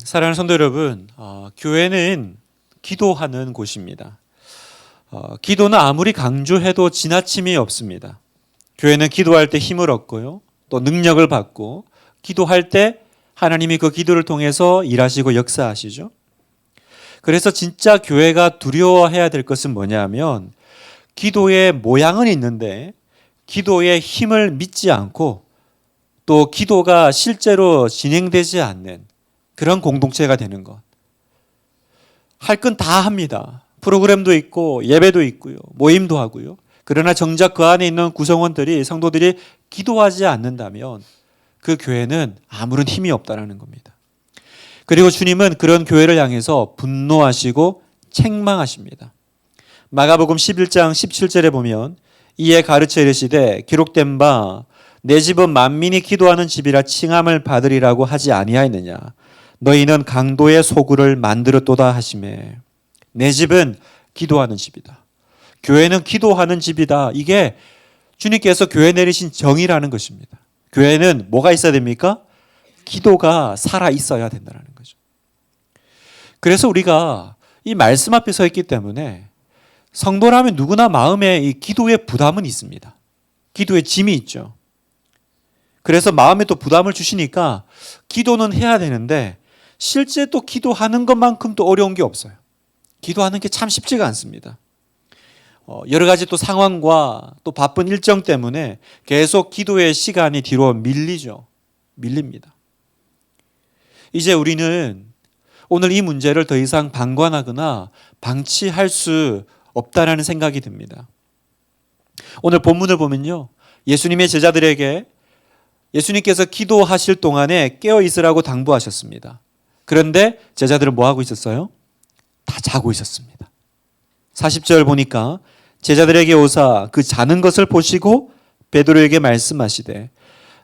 사랑하는 성도 여러분, 교회는 기도하는 곳입니다. 기도는 아무리 강조해도 지나침이 없습니다. 교회는 기도할 때 힘을 얻고요, 또 능력을 받고, 기도할 때 하나님이 그 기도를 통해서 일하시고 역사하시죠. 그래서 진짜 교회가 두려워해야 될 것은 뭐냐면, 기도의 모양은 있는데 기도의 힘을 믿지 않고 또 기도가 실제로 진행되지 않는 그런 공동체가 되는 것. 할 건 다 합니다. 프로그램도 있고 예배도 있고요, 모임도 하고요. 그러나 정작 그 안에 있는 구성원들이, 성도들이 기도하지 않는다면 그 교회는 아무런 힘이 없다는 겁니다. 그리고 주님은 그런 교회를 향해서 분노하시고 책망하십니다. 마가복음 11장 17절에 보면, 이에 가르쳐 이르시되 기록된 바 내 집은 만민이 기도하는 집이라 칭함을 받으리라고 하지 아니하였느냐. 너희는 강도의 소굴을 만들었도다 하시매. 내 집은 기도하는 집이다. 교회는 기도하는 집이다. 이게 주님께서 교회 내리신 정의라는 것입니다. 교회는 뭐가 있어야 됩니까? 기도가 살아 있어야 된다는 거죠. 그래서 우리가 이 말씀 앞에 서 있기 때문에 성도라면 누구나 마음에 이 기도의 부담은 있습니다. 기도의 짐이 있죠. 그래서 마음에 또 부담을 주시니까 기도는 해야 되는데 실제 또 기도하는 것만큼 또 어려운 게 없어요. 기도하는 게 참 쉽지가 않습니다. 여러 가지 또 상황과 또 바쁜 일정 때문에 계속 기도의 시간이 뒤로 밀립니다. 이제 우리는 오늘 이 문제를 더 이상 방관하거나 방치할 수 없다라는 생각이 듭니다. 오늘 본문을 보면요, 예수님의 제자들에게 예수님께서 기도하실 동안에 깨어 있으라고 당부하셨습니다. 그런데 제자들은 뭐 하고 있었어요? 다 자고 있었습니다. 40절 보니까 제자들에게 오사 그 자는 것을 보시고 베드로에게 말씀하시되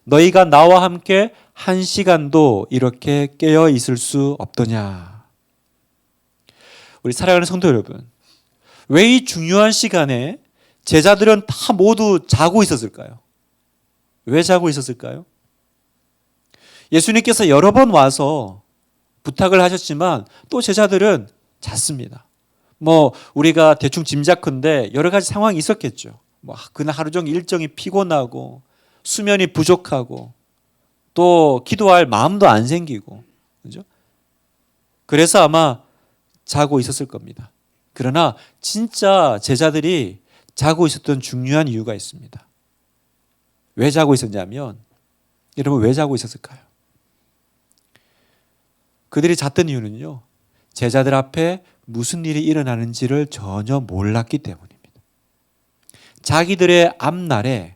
너희가 나와 함께 1시간도 이렇게 깨어 있을 수 없더냐. 우리 사랑하는 성도 여러분, 왜 이 중요한 시간에 제자들은 다 모두 자고 있었을까요? 왜 자고 있었을까요? 예수님께서 여러 번 와서 부탁을 하셨지만 또 제자들은 잤습니다. 우리가 대충 짐작컨대 여러 가지 상황이 있었겠죠. 그날 하루 종일 일정이 피곤하고 수면이 부족하고 또 기도할 마음도 안 생기고, 그죠? 그래서 아마 자고 있었을 겁니다. 그러나 진짜 제자들이 자고 있었던 중요한 이유가 있습니다. 왜 자고 있었냐면, 여러분 왜 자고 있었을까요? 그들이 잤던 이유는요, 제자들 앞에 무슨 일이 일어나는지를 전혀 몰랐기 때문입니다. 자기들의 앞날에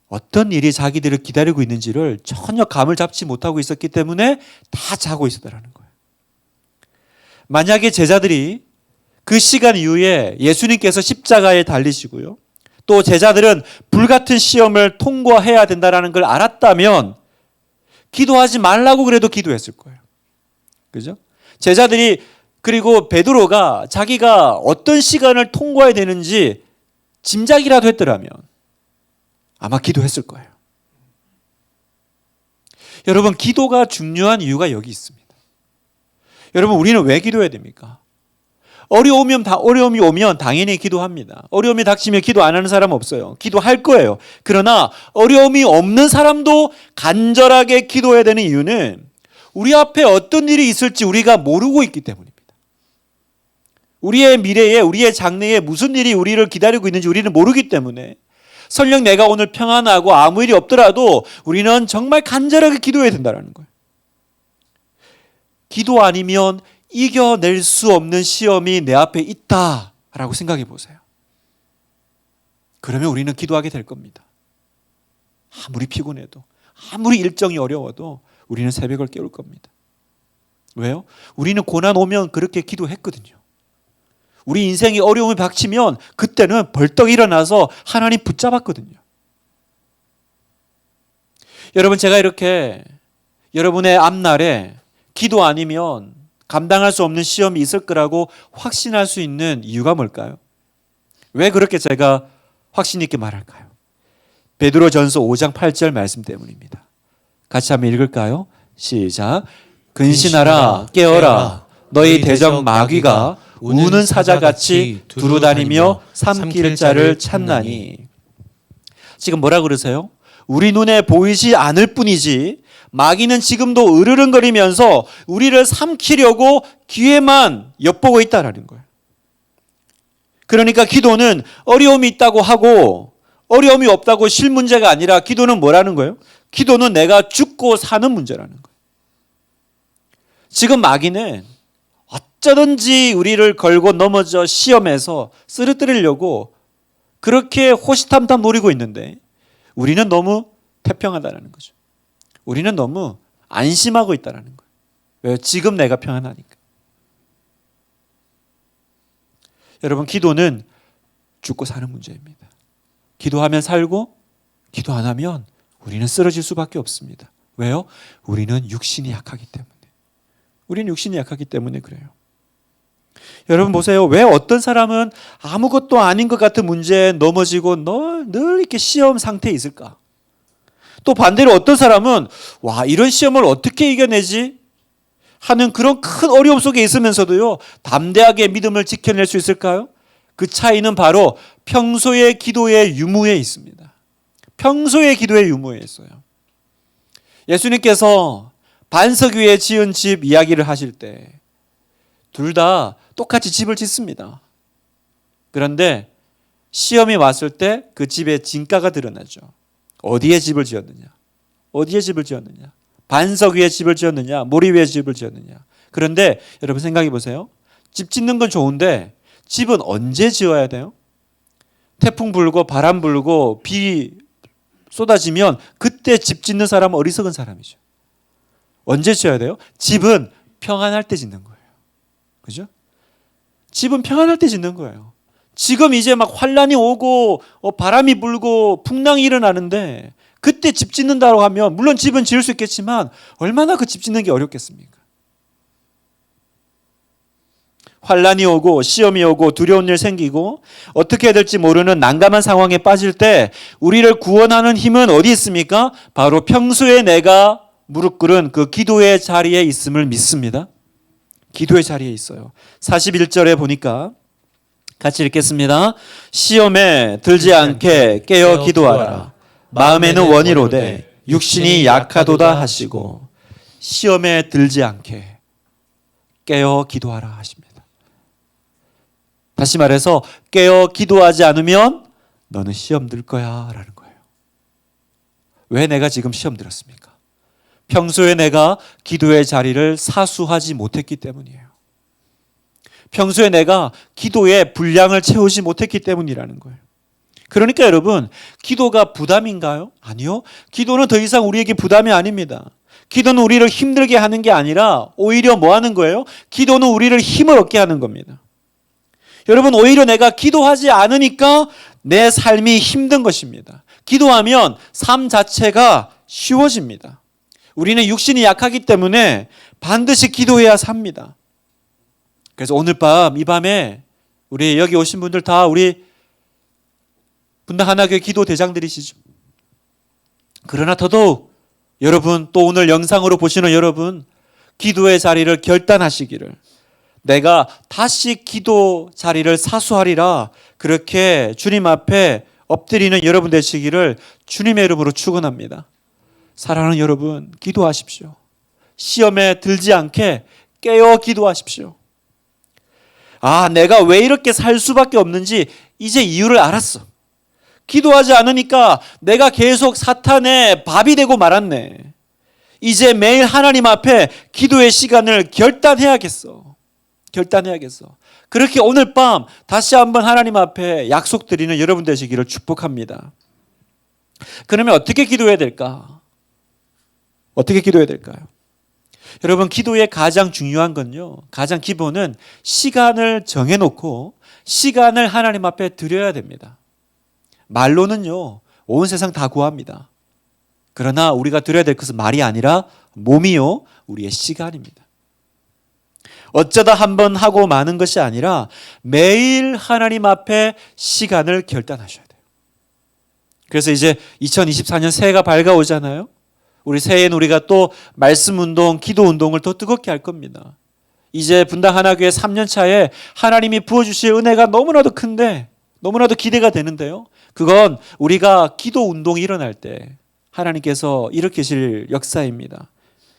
어떤 일이 자기들을 기다리고 있는지를 전혀 감을 잡지 못하고 있었기 때문에 다 자고 있었다는 거예요. 만약에 제자들이 그 시간 이후에 예수님께서 십자가에 달리시고요, 또 제자들은 불같은 시험을 통과해야 된다는 걸 알았다면 기도하지 말라고 그래도 기도했을 거예요. 그죠? 제자들이, 그리고 베드로가 자기가 어떤 시간을 통과해야 되는지 짐작이라도 했더라면 아마 기도했을 거예요. 여러분, 기도가 중요한 이유가 여기 있습니다. 여러분, 우리는 왜 기도해야 됩니까? 어려움이 오면 당연히 기도합니다. 어려움이 닥치면 기도 안 하는 사람 없어요. 기도할 거예요. 그러나 어려움이 없는 사람도 간절하게 기도해야 되는 이유는 우리 앞에 어떤 일이 있을지 우리가 모르고 있기 때문입니다. 우리의 미래에, 우리의 장래에 무슨 일이 우리를 기다리고 있는지 우리는 모르기 때문에 설령 내가 오늘 평안하고 아무 일이 없더라도 우리는 정말 간절하게 기도해야 된다는 거예요. 기도 아니면 이겨낼 수 없는 시험이 내 앞에 있다라고 생각해 보세요. 그러면 우리는 기도하게 될 겁니다. 아무리 피곤해도, 아무리 일정이 어려워도 우리는 새벽을 깨울 겁니다. 왜요? 우리는 고난 오면 그렇게 기도했거든요. 우리 인생이 어려움이 닥치면 그때는 벌떡 일어나서 하나님 붙잡았거든요. 여러분, 제가 이렇게 여러분의 앞날에 기도 아니면 감당할 수 없는 시험이 있을 거라고 확신할 수 있는 이유가 뭘까요? 왜 그렇게 제가 확신 있게 말할까요? 베드로전서 5장 8절 말씀 때문입니다. 같이 한번 읽을까요? 시작. 근신하라 깨어라 너희 대적 마귀가 우는 사자같이 두루다니며 삼킬 자를 찾나니. 지금 뭐라 그러세요? 우리 눈에 보이지 않을 뿐이지 마귀는 지금도 으르렁거리면서 우리를 삼키려고 기회만 엿보고 있다라는 거예요. 그러니까 기도는 어려움이 있다고 하고 어려움이 없다고 실 문제가 아니라 기도는 뭐라는 거예요? 기도는 내가 죽고 사는 문제라는 거예요. 지금 마귀는 어쩌든지 우리를 걸고 넘어져 시험해서 쓰러뜨리려고 그렇게 호시탐탐 노리고 있는데 우리는 너무 태평하다는 거죠. 우리는 너무 안심하고 있다는 거예요. 왜요? 지금 내가 평안하니까. 여러분, 기도는 죽고 사는 문제입니다. 기도하면 살고 기도 안 하면 우리는 쓰러질 수밖에 없습니다. 왜요? 우리는 육신이 약하기 때문에. 우리는 육신이 약하기 때문에 그래요. 여러분 보세요. 왜 어떤 사람은 아무것도 아닌 것 같은 문제에 넘어지고 늘 이렇게 시험 상태에 있을까? 또 반대로 어떤 사람은 와, 이런 시험을 어떻게 이겨내지? 하는 그런 큰 어려움 속에 있으면서도요, 담대하게 믿음을 지켜낼 수 있을까요? 그 차이는 바로 평소의 기도의 유무에 있습니다. 평소의 기도의 유무에 있어요. 예수님께서 반석 위에 지은 집 이야기를 하실 때 둘 다 똑같이 집을 짓습니다. 그런데 시험이 왔을 때 그 집의 진가가 드러나죠. 어디에 집을 지었느냐? 어디에 집을 지었느냐? 반석 위에 집을 지었느냐? 모리 위에 집을 지었느냐? 그런데 여러분 생각해 보세요. 집 짓는 건 좋은데 집은 언제 지어야 돼요? 태풍 불고 바람 불고 비 쏟아지면 그때 집 짓는 사람은 어리석은 사람이죠. 언제 지어야 돼요? 집은 평안할 때 짓는 거예요. 그죠? 집은 평안할 때 짓는 거예요. 지금 이제 막 환란이 오고 바람이 불고 풍랑이 일어나는데 그때 집 짓는다고 하면 물론 집은 지을 수 있겠지만 얼마나 그 집 짓는 게 어렵겠습니까? 환란이 오고 시험이 오고 두려운 일 생기고 어떻게 해야 될지 모르는 난감한 상황에 빠질 때 우리를 구원하는 힘은 어디 있습니까? 바로 평소에 내가 무릎 꿇은 그 기도의 자리에 있음을 믿습니다. 기도의 자리에 있어요. 41절에 보니까 같이 읽겠습니다. 시험에 들지 않게 깨어 기도하라. 마음에는 원이로되 육신이 약하도다 하시고 시험에 들지 않게 깨어 기도하라 하십니다. 다시 말해서 깨어 기도하지 않으면 너는 시험 들 거야 라는 거예요. 왜 내가 지금 시험 들었습니까? 평소에 내가 기도의 자리를 사수하지 못했기 때문이에요. 평소에 내가 기도의 분량을 채우지 못했기 때문이라는 거예요. 그러니까 여러분, 기도가 부담인가요? 아니요. 기도는 더 이상 우리에게 부담이 아닙니다. 기도는 우리를 힘들게 하는 게 아니라 오히려 뭐 하는 거예요? 기도는 우리를 힘을 얻게 하는 겁니다. 여러분, 오히려 내가 기도하지 않으니까 내 삶이 힘든 것입니다. 기도하면 삶 자체가 쉬워집니다. 우리는 육신이 약하기 때문에 반드시 기도해야 삽니다. 그래서 오늘 밤, 이 밤에 우리 여기 오신 분들 다 우리 분당 하나교회 기도 대장들이시죠. 그러나 더더욱 여러분, 또 오늘 영상으로 보시는 여러분, 기도의 자리를 결단하시기를, 내가 다시 기도 자리를 사수하리라, 그렇게 주님 앞에 엎드리는 여러분 되시기를 주님의 이름으로 축원합니다. 사랑하는 여러분, 기도하십시오. 시험에 들지 않게 깨어 기도하십시오. 아, 내가 왜 이렇게 살 수밖에 없는지 이제 이유를 알았어. 기도하지 않으니까 내가 계속 사탄의 밥이 되고 말았네. 이제 매일 하나님 앞에 기도의 시간을 결단해야겠어. 그렇게 오늘 밤 다시 한번 하나님 앞에 약속드리는 여러분 되시기를 축복합니다. 그러면 어떻게 기도해야 될까? 어떻게 기도해야 될까요? 여러분, 기도의 가장 중요한 건요, 가장 기본은 시간을 정해놓고 시간을 하나님 앞에 드려야 됩니다. 말로는요, 온 세상 다 구합니다. 그러나 우리가 드려야 될 것은 말이 아니라 몸이요, 우리의 시간입니다. 어쩌다 한번 하고 마는 것이 아니라 매일 하나님 앞에 시간을 결단하셔야 돼요. 그래서 이제 2024년 새해가 밝아오잖아요. 우리 새해엔 우리가 또 말씀 운동, 기도 운동을 더 뜨겁게 할 겁니다. 이제 분당 하나교회 3년 차에 하나님이 부어주실 은혜가 너무나도 큰데, 너무나도 기대가 되는데요. 그건 우리가 기도 운동이 일어날 때 하나님께서 일으키실 역사입니다.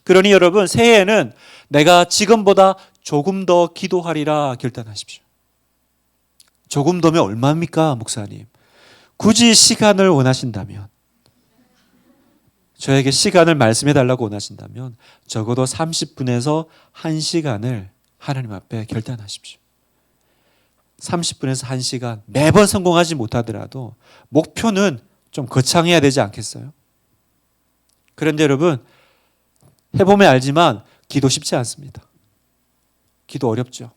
그러니 여러분, 새해에는 내가 지금보다 조금 더 기도하리라 결단하십시오. 조금 더면 얼마입니까, 목사님? 굳이 시간을 원하신다면, 저에게 시간을 말씀해 달라고 원하신다면 적어도 30분에서 1시간을 하나님 앞에 결단하십시오. 30분에서 1시간, 매번 성공하지 못하더라도 목표는 좀 거창해야 되지 않겠어요? 그런데 여러분, 해보면 알지만 기도 쉽지 않습니다. 기도 어렵죠.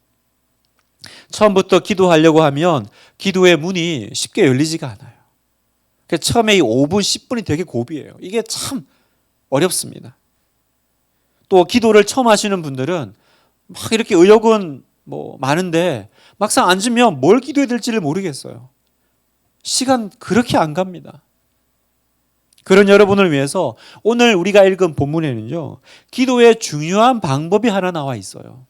처음부터 기도하려고 하면 기도의 문이 쉽게 열리지가 않아요. 처음에 이 5분, 10분이 되게 고비예요. 이게 참 어렵습니다. 또 기도를 처음 하시는 분들은 막 이렇게 의욕은 많은데 막상 앉으면 뭘 기도해야 될지를 모르겠어요. 시간 그렇게 안 갑니다. 그런 여러분을 위해서 오늘 우리가 읽은 본문에는요, 기도의 중요한 방법이 하나 나와 있어요.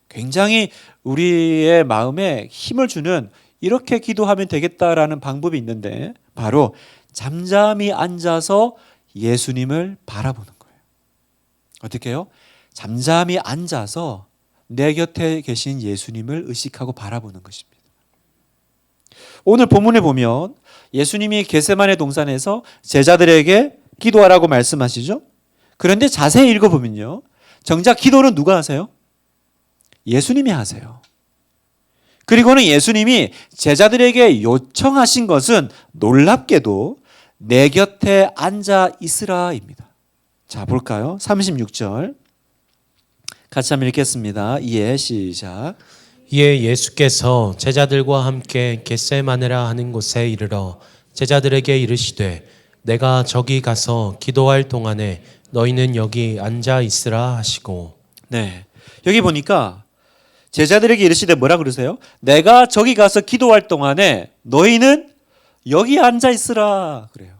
굉장히 우리의 마음에 힘을 주는, 이렇게 기도하면 되겠다라는 방법이 있는데, 바로 잠잠히 앉아서 예수님을 바라보는 거예요. 어떻게 해요? 잠잠히 앉아서 내 곁에 계신 예수님을 의식하고 바라보는 것입니다. 오늘 본문에 보면 예수님이 겟세마네 동산에서 제자들에게 기도하라고 말씀하시죠. 그런데 자세히 읽어보면요, 정작 기도는 누가 하세요? 예수님이 하세요. 그리고는 예수님이 제자들에게 요청하신 것은 놀랍게도 내 곁에 앉아 있으라입니다. 자, 볼까요? 36절 같이 한번 읽겠습니다. 이에 시작. 이에 예수께서 제자들과 함께 겟세마네라 하는 곳에 이르러 제자들에게 이르시되 내가 저기 가서 기도할 동안에 너희는 여기 앉아 있으라 하시고. 네, 여기 보니까 제자들에게 이르시되 뭐라 그러세요? 내가 저기 가서 기도할 동안에 너희는 여기 앉아 있으라 그래요.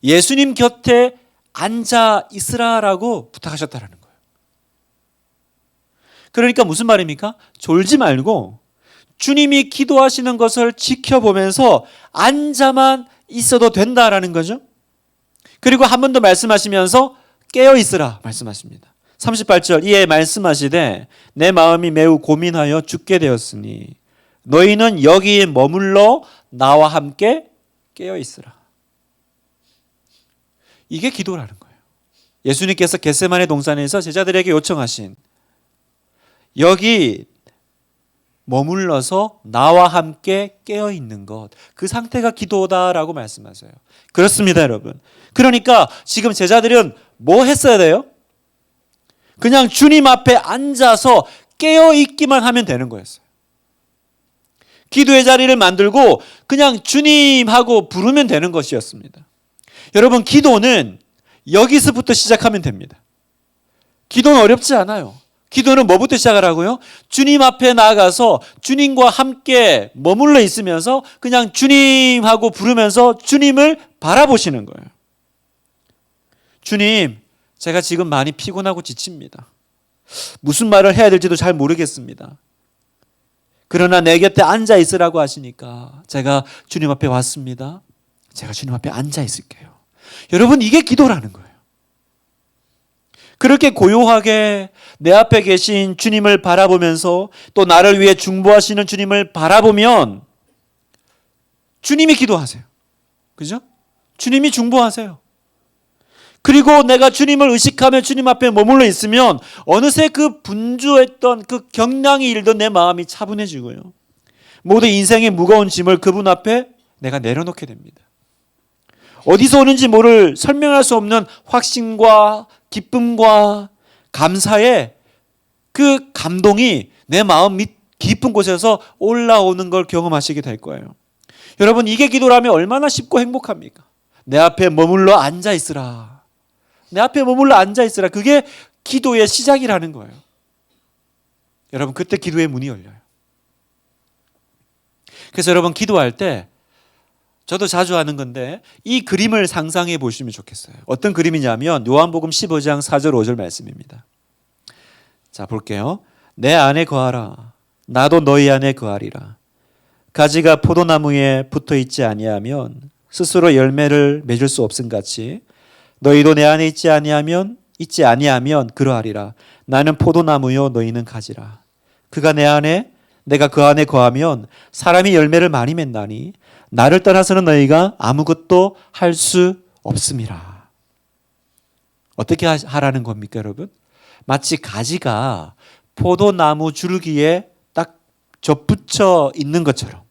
예수님 곁에 앉아 있으라라고 부탁하셨다라는 거예요. 그러니까 무슨 말입니까? 졸지 말고 주님이 기도하시는 것을 지켜보면서 앉아만 있어도 된다라는 거죠. 그리고 한 번 더 말씀하시면서 깨어 있으라 말씀하십니다. 38절 이에 말씀하시되 내 마음이 매우 고민하여 죽게 되었으니 너희는 여기에 머물러 나와 함께 깨어 있으라. 이게 기도라는 거예요. 예수님께서 겟세마네 동산에서 제자들에게 요청하신 여기 머물러서 나와 함께 깨어 있는 것, 그 상태가 기도다라고 말씀하세요. 그렇습니다, 여러분. 그러니까 지금 제자들은 뭐 했어야 돼요? 그냥 주님 앞에 앉아서 깨어 있기만 하면 되는 거였어요. 기도의 자리를 만들고 그냥 주님 하고 부르면 되는 것이었습니다. 여러분, 기도는 여기서부터 시작하면 됩니다. 기도는 어렵지 않아요. 기도는 뭐부터 시작하라고요? 주님 앞에 나아가서 주님과 함께 머물러 있으면서 그냥 주님 하고 부르면서 주님을 바라보시는 거예요. 주님, 제가 지금 많이 피곤하고 지칩니다. 무슨 말을 해야 될지도 잘 모르겠습니다. 그러나 내 곁에 앉아 있으라고 하시니까 제가 주님 앞에 왔습니다. 제가 주님 앞에 앉아 있을게요. 여러분, 이게 기도라는 거예요. 그렇게 고요하게 내 앞에 계신 주님을 바라보면서 또 나를 위해 중보하시는 주님을 바라보면 주님이 기도하세요. 그죠? 주님이 중보하세요. 그리고 내가 주님을 의식하며 주님 앞에 머물러 있으면 어느새 그 분주했던 그 경량이 일던 내 마음이 차분해지고요. 모든 인생의 무거운 짐을 그분 앞에 내가 내려놓게 됩니다. 어디서 오는지 모를 설명할 수 없는 확신과 기쁨과 감사의 그 감동이 내 마음 밑 깊은 곳에서 올라오는 걸 경험하시게 될 거예요. 여러분, 이게 기도라면 얼마나 쉽고 행복합니까? 내 앞에 머물러 앉아 있으라. 내 앞에 머물러 앉아 있으라. 그게 기도의 시작이라는 거예요. 여러분, 그때 기도의 문이 열려요. 그래서 여러분, 기도할 때 저도 자주 하는 건데 이 그림을 상상해 보시면 좋겠어요. 어떤 그림이냐면 요한복음 15장 4절 5절 말씀입니다. 자, 볼게요. 내 안에 거하라. 나도 너희 안에 거하리라. 가지가 포도나무에 붙어 있지 아니하면 스스로 열매를 맺을 수 없음 같이 너희도 내 안에 있지 아니하면 그러하리라. 나는 포도나무요 너희는 가지라. 그가 내 안에 내가 그 안에 거하면 사람이 열매를 많이 맺나니 나를 떠나서는 너희가 아무것도 할 수 없음이라. 어떻게 하라는 겁니까, 여러분? 마치 가지가 포도나무 줄기에 딱 접붙여 있는 것처럼.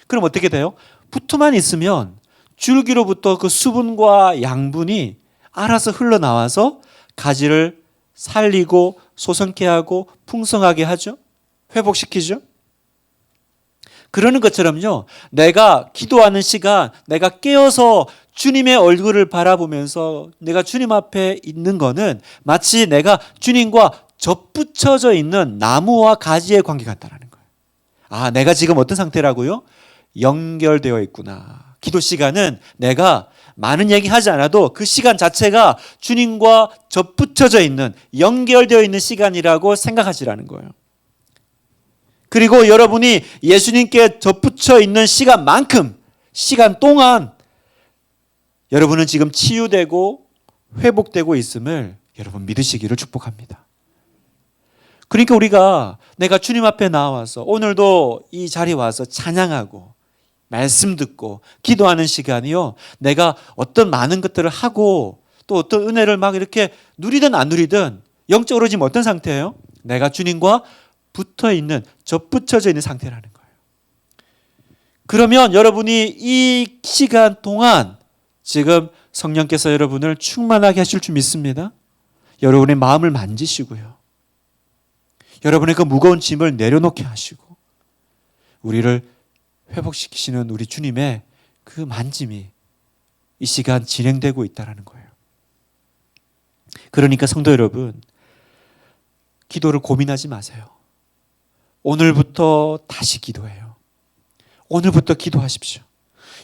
그럼 어떻게 돼요? 붙어만 있으면 줄기로부터 그 수분과 양분이 알아서 흘러나와서 가지를 살리고 솟아나게 하고 풍성하게 하죠. 회복시키죠. 그러는 것처럼요. 내가 기도하는 시간, 내가 깨어서 주님의 얼굴을 바라보면서 내가 주님 앞에 있는 거는 마치 내가 주님과 접붙여져 있는 나무와 가지의 관계 같다라는 거예요. 아, 내가 지금 어떤 상태라고요? 연결되어 있구나. 기도 시간은 내가 많은 얘기하지 않아도 그 시간 자체가 주님과 접붙여져 있는, 연결되어 있는 시간이라고 생각하시라는 거예요. 그리고 여러분이 예수님께 접붙여 있는 시간만큼, 시간 동안 여러분은 지금 치유되고 회복되고 있음을 여러분 믿으시기를 축복합니다. 그러니까 우리가 내가 주님 앞에 나와서 오늘도 이 자리에 와서 찬양하고 말씀 듣고 기도하는 시간이요. 내가 어떤 많은 것들을 하고 또 어떤 은혜를 막 이렇게 누리든 안 누리든 영적으로 지금 어떤 상태예요? 내가 주님과 붙어 있는, 접붙여져 있는 상태라는 거예요. 그러면 여러분이 이 시간 동안 지금 성령께서 여러분을 충만하게 하실 줄 믿습니다. 여러분의 마음을 만지시고요. 여러분의 그 무거운 짐을 내려놓게 하시고 우리를 회복시키시는 우리 주님의 그 만짐이 이 시간 진행되고 있다는 거예요. 그러니까 성도 여러분, 기도를 고민하지 마세요. 오늘부터 다시 기도해요. 오늘부터 기도하십시오.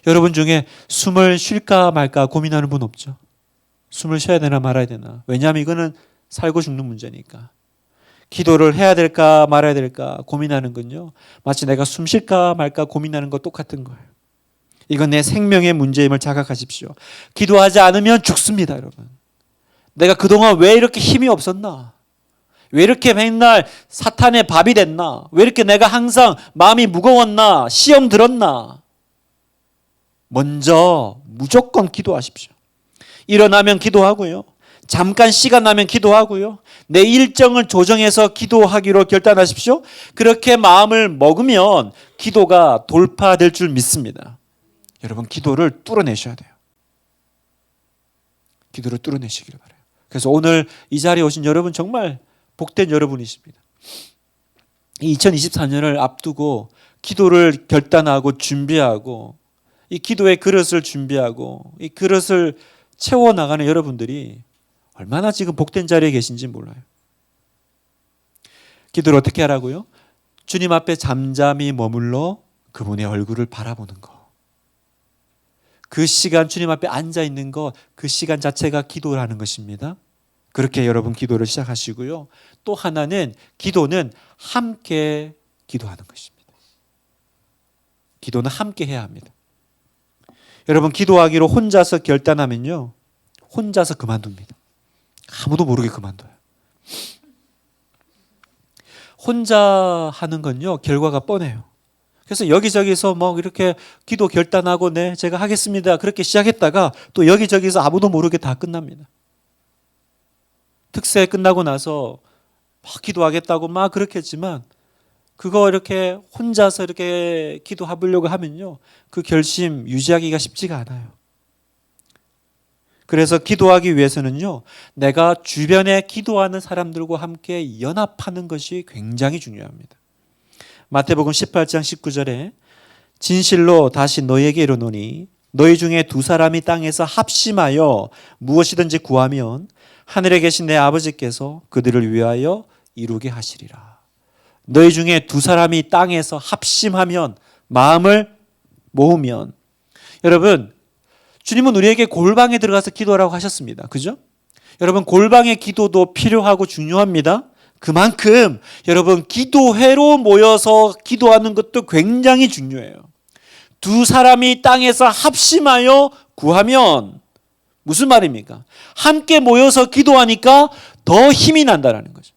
여러분 중에 숨을 쉴까 말까 고민하는 분 없죠? 숨을 쉬어야 되나 말아야 되나. 왜냐하면 이거는 살고 죽는 문제니까. 기도를 해야 될까 말아야 될까 고민하는 건요. 마치 내가 숨 쉴까 말까 고민하는 것 똑같은 거예요. 이건 내 생명의 문제임을 자각하십시오. 기도하지 않으면 죽습니다, 여러분. 내가 그동안 왜 이렇게 힘이 없었나? 왜 이렇게 맨날 사탄의 밥이 됐나? 왜 이렇게 내가 항상 마음이 무거웠나? 시험 들었나? 먼저 무조건 기도하십시오. 일어나면 기도하고요. 잠깐 시간 나면 기도하고요. 내 일정을 조정해서 기도하기로 결단하십시오. 그렇게 마음을 먹으면 기도가 돌파될 줄 믿습니다. 여러분, 기도를 뚫어내셔야 돼요. 기도를 뚫어내시기를 바라요. 그래서 오늘 이 자리에 오신 여러분 정말 복된 여러분이십니다. 2024년을 앞두고 기도를 결단하고 준비하고 이 기도의 그릇을 준비하고 이 그릇을 채워나가는 여러분들이 얼마나 지금 복된 자리에 계신지 몰라요. 기도를 어떻게 하라고요? 주님 앞에 잠잠히 머물러 그분의 얼굴을 바라보는 거. 그 시간 주님 앞에 앉아 있는 것, 그 시간 자체가 기도라는 것입니다. 그렇게 여러분 기도를 시작하시고요. 또 하나는 기도는 함께 기도하는 것입니다. 기도는 함께 해야 합니다. 여러분, 기도하기로 혼자서 결단하면요, 혼자서 그만둡니다. 아무도 모르게 그만둬요. 혼자 하는 건요, 결과가 뻔해요. 그래서 여기저기서 뭐 이렇게 기도 결단하고 네, 제가 하겠습니다. 그렇게 시작했다가 또 여기저기서 아무도 모르게 다 끝납니다. 특세 끝나고 나서 막 기도하겠다고 막 그렇게 했지만 그거 이렇게 혼자서 이렇게 기도하려고 하면요, 그 결심 유지하기가 쉽지가 않아요. 그래서 기도하기 위해서는요, 내가 주변에 기도하는 사람들과 함께 연합하는 것이 굉장히 중요합니다. 마태복음 18장 19절에 진실로 다시 너희에게 이르노니 너희 중에 두 사람이 땅에서 합심하여 무엇이든지 구하면 하늘에 계신 내 아버지께서 그들을 위하여 이루게 하시리라. 너희 중에 두 사람이 땅에서 합심하면, 마음을 모으면, 여러분, 주님은 우리에게 골방에 들어가서 기도하라고 하셨습니다. 그죠? 여러분, 골방의 기도도 필요하고 중요합니다. 그만큼 여러분, 기도회로 모여서 기도하는 것도 굉장히 중요해요. 두 사람이 땅에서 합심하여 구하면 무슨 말입니까? 함께 모여서 기도하니까 더 힘이 난다는 거죠.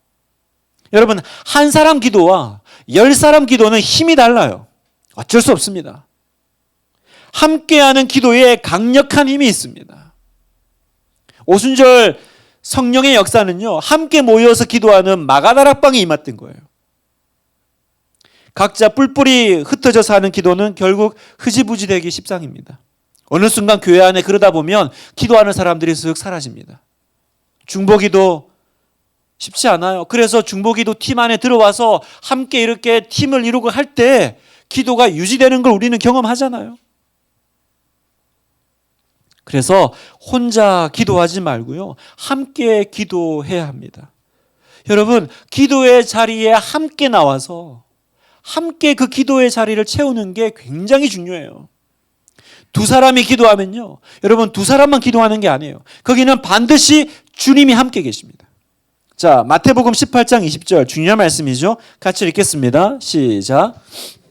여러분, 한 사람 기도와 10사람 기도는 힘이 달라요. 어쩔 수 없습니다. 함께하는 기도에 강력한 힘이 있습니다. 오순절 성령의 역사는요, 함께 모여서 기도하는 마가다락방에 임했던 거예요. 각자 뿔뿔이 흩어져서 하는 기도는 결국 흐지부지 되기 십상입니다. 어느 순간 교회 안에 그러다 보면 기도하는 사람들이 쓱 사라집니다. 중보기도 쉽지 않아요. 그래서 중보기도 팀 안에 들어와서 함께 이렇게 팀을 이루고 할 때 기도가 유지되는 걸 우리는 경험하잖아요. 그래서 혼자 기도하지 말고요, 함께 기도해야 합니다. 여러분, 기도의 자리에 함께 나와서 함께 그 기도의 자리를 채우는 게 굉장히 중요해요. 두 사람이 기도하면요, 여러분, 두 사람만 기도하는 게 아니에요. 거기는 반드시 주님이 함께 계십니다. 자, 마태복음 18장 20절 중요한 말씀이죠. 같이 읽겠습니다. 시작.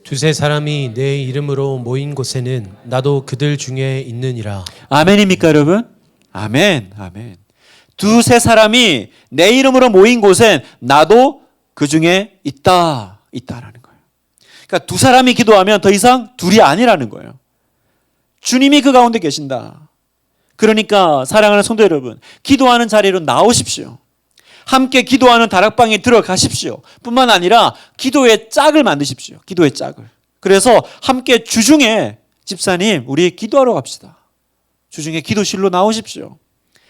두세 사람이 내 이름으로 모인 곳에는 나도 그들 중에 있느니라. 아멘입니까, 여러분? 아멘, 아멘. 두세 사람이 내 이름으로 모인 곳엔 나도 그 중에 있다라는 거예요. 그러니까 두 사람이 기도하면 더 이상 둘이 아니라는 거예요. 주님이 그 가운데 계신다. 그러니까 사랑하는 성도 여러분, 기도하는 자리로 나오십시오. 함께 기도하는 다락방에 들어가십시오. 뿐만 아니라 기도의 짝을 만드십시오. 기도의 짝을. 그래서 함께 주중에 집사님, 우리 기도하러 갑시다. 주중에 기도실로 나오십시오.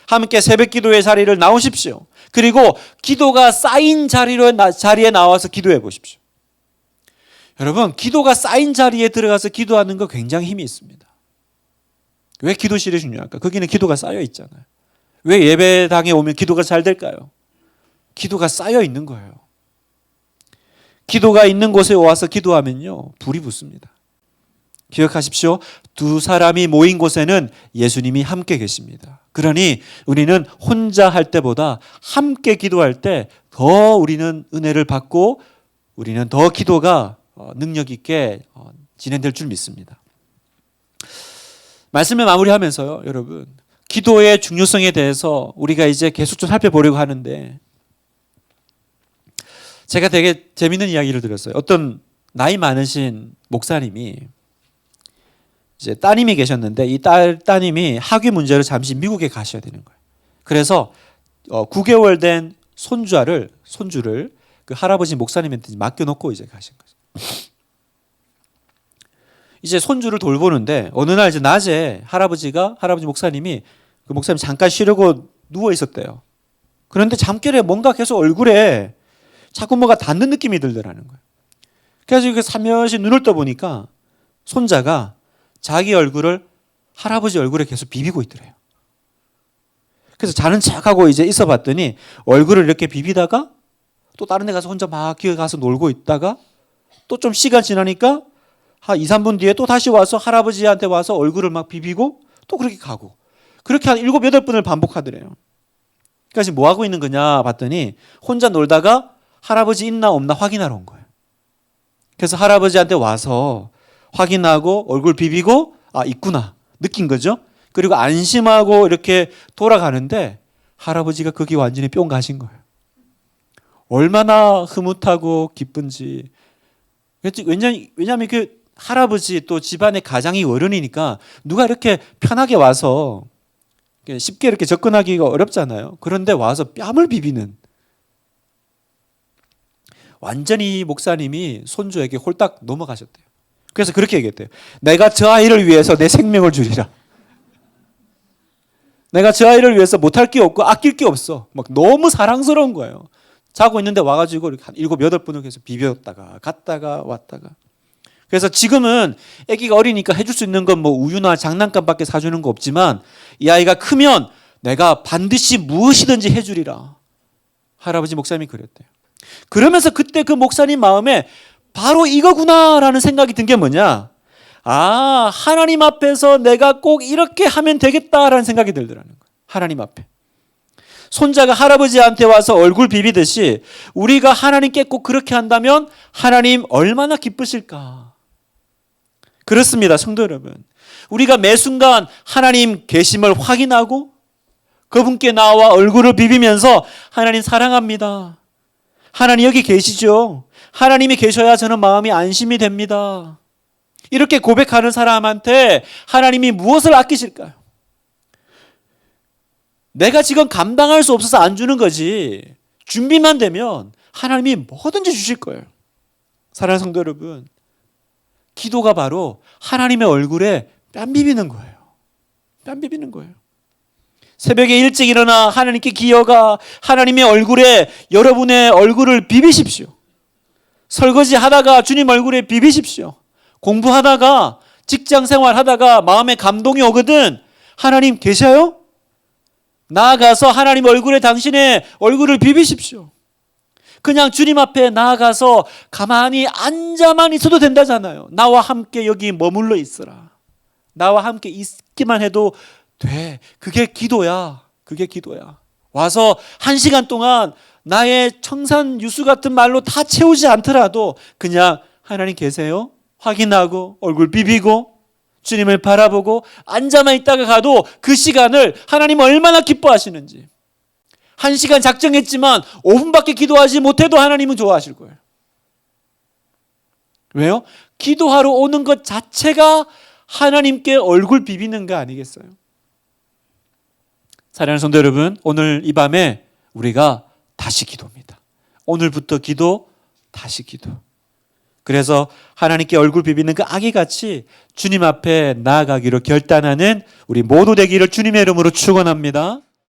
함께 새벽 기도의 자리를 나오십시오. 그리고 기도가 쌓인 자리에 나와서 기도해 보십시오. 여러분, 기도가 쌓인 자리에 들어가서 기도하는 거 굉장히 힘이 있습니다. 왜 기도실이 중요할까? 거기는 기도가 쌓여 있잖아요. 왜 예배당에 오면 기도가 잘 될까요? 기도가 쌓여 있는 거예요. 기도가 있는 곳에 와서 기도하면요, 불이 붙습니다. 기억하십시오. 두 사람이 모인 곳에는 예수님이 함께 계십니다. 그러니 우리는 혼자 할 때보다 함께 기도할 때 더 우리는 은혜를 받고 우리는 더 기도가 능력 있게 진행될 줄 믿습니다. 말씀을 마무리하면서요, 여러분, 기도의 중요성에 대해서 우리가 이제 계속 좀 살펴보려고 하는데, 제가 되게 재밌는 이야기를 들었어요. 어떤 나이 많으신 목사님이 이제 따님이 계셨는데 이 따님이 학위 문제로 잠시 미국에 가셔야 되는 거예요. 그래서 9개월 된 손주를 그 할아버지 목사님한테 맡겨놓고 이제 가신 거죠. 이제 손주를 돌보는데 어느 날 이제 낮에 할아버지 목사님이 그 목사님 잠깐 쉬려고 누워 있었대요. 그런데 잠결에 뭔가 계속 얼굴에 자꾸 뭐가 닿는 느낌이 들더라는 거예요. 그래서 이렇게 살며시 눈을 떠보니까 손자가 자기 얼굴을 할아버지 얼굴에 계속 비비고 있더래요. 그래서 자는 척하고 이제 있어 봤더니 얼굴을 이렇게 비비다가 또 다른 데 가서 혼자 막 기어가서 놀고 있다가 또 좀 시간 지나니까 한 2, 3분 뒤에 또 다시 와서 할아버지한테 와서 얼굴을 막 비비고 또 그렇게 가고, 그렇게 한 7, 8번을 반복하더래요. 그러니까 지금 뭐 하고 있는 거냐 봤더니 혼자 놀다가 할아버지 있나 없나 확인하러 온 거예요. 그래서 할아버지한테 와서 확인하고 얼굴 비비고 있구나 느낀 거죠. 그리고 안심하고 이렇게 돌아가는데 할아버지가 거기 완전히 뿅 가신 거예요. 얼마나 흐뭇하고 기쁜지. 왜냐하면 그 할아버지 또 집안의 가장이 어른이니까 누가 이렇게 편하게 와서 쉽게 이렇게 접근하기가 어렵잖아요. 그런데 와서 뺨을 비비는, 완전히 목사님이 손주에게 홀딱 넘어가셨대요. 그래서 그렇게 얘기했대요. 내가 저 아이를 위해서 내 생명을 주리라. 내가 저 아이를 위해서 못할 게 없고 아낄 게 없어. 막 너무 사랑스러운 거예요. 자고 있는데 와가지고 이렇게 한 7, 8번을 계속 비볐다가 갔다가 왔다가. 그래서 지금은 아기가 어리니까 해줄 수 있는 건 뭐 우유나 장난감밖에 사주는 거 없지만 이 아이가 크면 내가 반드시 무엇이든지 해주리라. 할아버지 목사님이 그랬대요. 그러면서 그때 그 목사님 마음에 바로 이거구나라는 생각이 든 게 뭐냐? 하나님 앞에서 내가 꼭 이렇게 하면 되겠다라는 생각이 들더라는 거예요. 하나님 앞에. 손자가 할아버지한테 와서 얼굴 비비듯이 우리가 하나님께 꼭 그렇게 한다면 하나님 얼마나 기쁘실까. 그렇습니다, 성도 여러분. 우리가 매 순간 하나님 계심을 확인하고 그분께 나와 얼굴을 비비면서 하나님 사랑합니다. 하나님 여기 계시죠. 하나님이 계셔야 저는 마음이 안심이 됩니다. 이렇게 고백하는 사람한테 하나님이 무엇을 아끼실까요? 내가 지금 감당할 수 없어서 안 주는 거지. 준비만 되면 하나님이 뭐든지 주실 거예요. 사랑하는 성도 여러분, 기도가 바로 하나님의 얼굴에 뺨 비비는 거예요. 뺨 비비는 거예요. 새벽에 일찍 일어나 하나님께 기어가 하나님의 얼굴에 여러분의 얼굴을 비비십시오. 설거지 하다가 주님 얼굴에 비비십시오. 공부하다가 직장 생활하다가 마음에 감동이 오거든 하나님 계셔요? 나아가서 하나님 얼굴에 당신의 얼굴을 비비십시오. 그냥 주님 앞에 나아가서 가만히 앉아만 있어도 된다잖아요. 나와 함께 여기 머물러 있으라. 나와 함께 있기만 해도 돼. 그게 기도야. 그게 기도야. 와서 1시간 동안 나의 청산 유수 같은 말로 다 채우지 않더라도 그냥 하나님 계세요? 확인하고 얼굴 비비고 주님을 바라보고 앉아만 있다가 가도 그 시간을 하나님 얼마나 기뻐하시는지. 1시간 작정했지만 5분밖에 기도하지 못해도 하나님은 좋아하실 거예요. 왜요? 기도하러 오는 것 자체가 하나님께 얼굴 비비는 거 아니겠어요? 사랑하는 성도 여러분, 오늘 이 밤에 우리가 다시 기도입니다. 오늘부터 기도, 다시 기도. 그래서 하나님께 얼굴 비비는 그 아기같이 주님 앞에 나아가기로 결단하는 우리 모두 되기를 주님의 이름으로 축원합니다.